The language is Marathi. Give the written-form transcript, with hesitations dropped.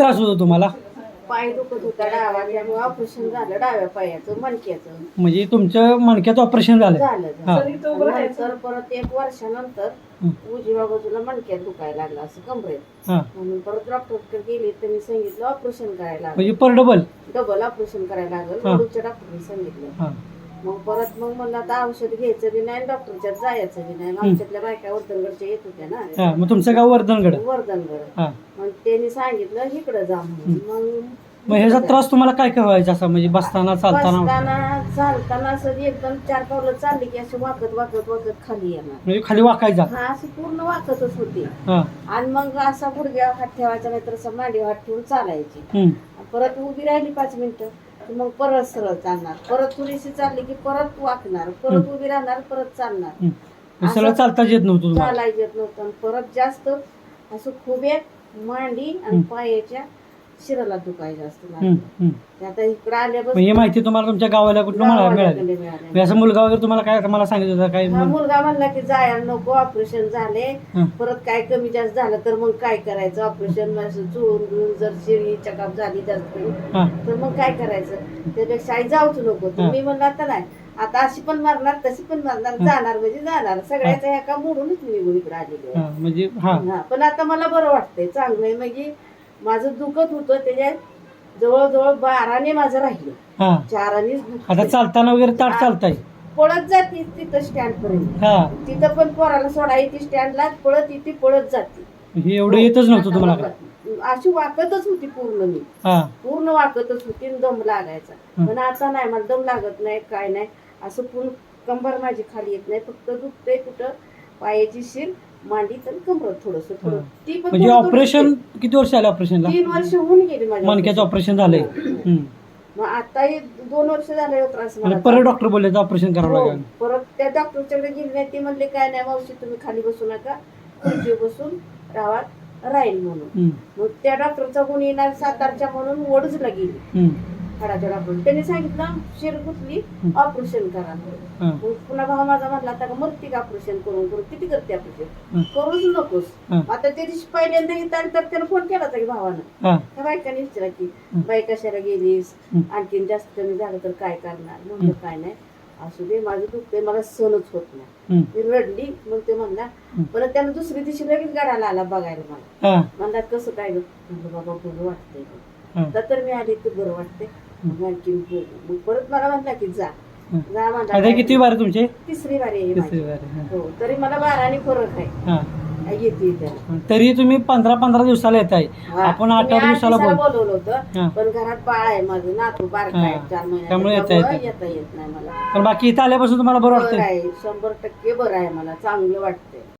त्रास होतो तुम्हाला? पाय दुखत होता डावा, त्यामुळे ऑपरेशन झालं डाव्या पायाचं मणक्याचं. म्हणजे तुमचं मणक्याचं ऑपरेशन झालं? झालं हा. नंतर परत 1 वर्षानंतर उजव्या बाजूला मणक्यात दुखायला लागला असं कमरेत. हा. म्हणून परत डॉक्टरकडे गेले, त्यांनी सांगितलं ऑपरेशन करायला लागलं. म्हणजे पर डबल ऑपरेशन करायला लागलं. हा. वडूच्या डॉक्टरने सांगितलं. हा. मग म्हणलं आता औषध घ्यायचं बी नाही, डॉक्टरच्यात जायचं बी नाही. आमच्यातल्या बायका वर्धनगडच्या येत होत्या ना. हा. मग तुमचं गाव वर्धनगड? वर्धनगड. हा. मग त्यांनी सांगितलं इकडे जा म्हणून. मग ह्याचा त्रास तुम्हाला काय काय व्हायचा असा, म्हणजे बसताना बसताना चालताना असं एकदम 4 पावलं चालली की असं वाकत वाकत वाकत खाली येणार. म्हणजे खाली वाकायचा? हा, अशी पूर्ण वाकतच होती. हा. आणि मग असा गुडघ्यावर हात ठेवायचा, नाहीतर असं मांडीवर हात ठेवून चालायची. परत उभी राहिली 5 मिनिटं, मग परत सरळ चालणार, परत थोडीशी चालली की परत वाकणार, परत उभी राहणार, परत चालणार. सगळं चालताच येत नव्हतं? चालायचं येत नव्हतं. परत जास्त असं खुब्यात, मांडी आणि पायाच्या शिराला दुखायचं असतं. आता इकडे आल्यापासून ही माहिती तुम्हाला तुमच्या गावाला कुठलं मिळाली? असं मुलगा वगैरे तुम्हाला काय मला सांगितलं होतं काय? मुलगा म्हणला की जायला नको, ऑपरेशन झाले, परत काय कमी जास्त झालं तर मग काय करायचं? ऑपरेशन चुळून बिळून जर शिरी चकाप झाली जास्त तर मग काय करायचं? त्यापेक्षा आई जाऊच नको. मी म्हणलं आता नाही, आता अशी पण मारणार तशी पण मारणार, जाणार म्हणजे जाणार. सगळ्याचा ह्या का मोडूनच मी निघून इकडे आलेली आहे. म्हणजे पण आता मला बरं वाटतंय, चांगलं आहे. म्हणजे माझं दुखत होतं त्याच्यात जवळजवळ 12 माझं राहिलं, 4 आता चालताना वगैरे ताट चालताय? पळत जाते तिथं स्टँड पर्यंत. तिथं पण पोराला सोडा येते स्टँडला, पळत येते, पळत जाते. हे एवढं येतच नव्हतं तुम्हाला? अशी वाकतच होती पूर्ण. मी पूर्ण वाकतच होती, दम लागायचा. पण आता नाही, मला दम लागत नाही, काय नाही. असं पूर्ण कंबर माझी खाली येत नाही, फक्त दुखतंय कुठं पायाची शिर, मांडी तर कमरत थोडस थोडं. ती पण म्हणजे ऑपरेशन किती वर्ष आले ऑपरेशनला? 3 वर्ष होऊन गेली माझ्या मणक्याचं ऑपरेशन झालंय. मग आता 2 वर्ष झाले त्रास मला. परत डॉक्टर बोलले ऑपरेशन करावं लागेल. परत त्या डॉक्टरच्याकडे गेली नाही, ते म्हणले काय नाही मावशी, तुम्ही खाली बसू नका, खुर्चीवर बसून राहा, राहील म्हणून. मग त्या डॉक्टरचा गुण येणार सातारच्या म्हणून वडूजला गेली हाडाच्या डॉक्टर. त्यांनी सांगितलं शिर गुतली, ऑपरेशन करा. मग पुन्हा भाव माझा म्हणला आता का मरती का ऑपरेशन करून करून, किती करते ऑपरेशन, करूच नकोस. आता त्या दिवशी पहिल्यांदा येतात तर त्याला फोन केला होता की भावानं. त्या बायकाने विचारला की बाई कशाला गेलीस, आणखीन जास्त कमी झालं तर काय करणार? म्हणलं काय नाही, असू दे, माझं दुखतंय, मला सहनच होत नाही. मी रडली. मग ते म्हणला, पण त्यानं दुसऱ्या दिवशी लगेच गाडाला आला बघायला मला. म्हणला कसं काय ग? म्हणलं बाबा बरं वाटतंय. तर मी आली तर बरं वाटतंय, आणखीन मग परत मला म्हणला की जा जा म्हणला. किती वार तुमचे? 3री वारी आहे. हो, तरी मला 12 फरक आहे. येते तरी तुम्ही 15-15 दिवसाला येत आहे. आपण 8 दिवसाला बोलवलं होतं, पण घरात बाळ आहे माझं, नातू बारका आहे 4 महिन्याचा, त्यामुळे येता येत नाही मला. पण बाकी इथं आल्यापासून तुम्हाला बरं वाटतं? 100% बरं आहे, मला चांगलं वाटतंय.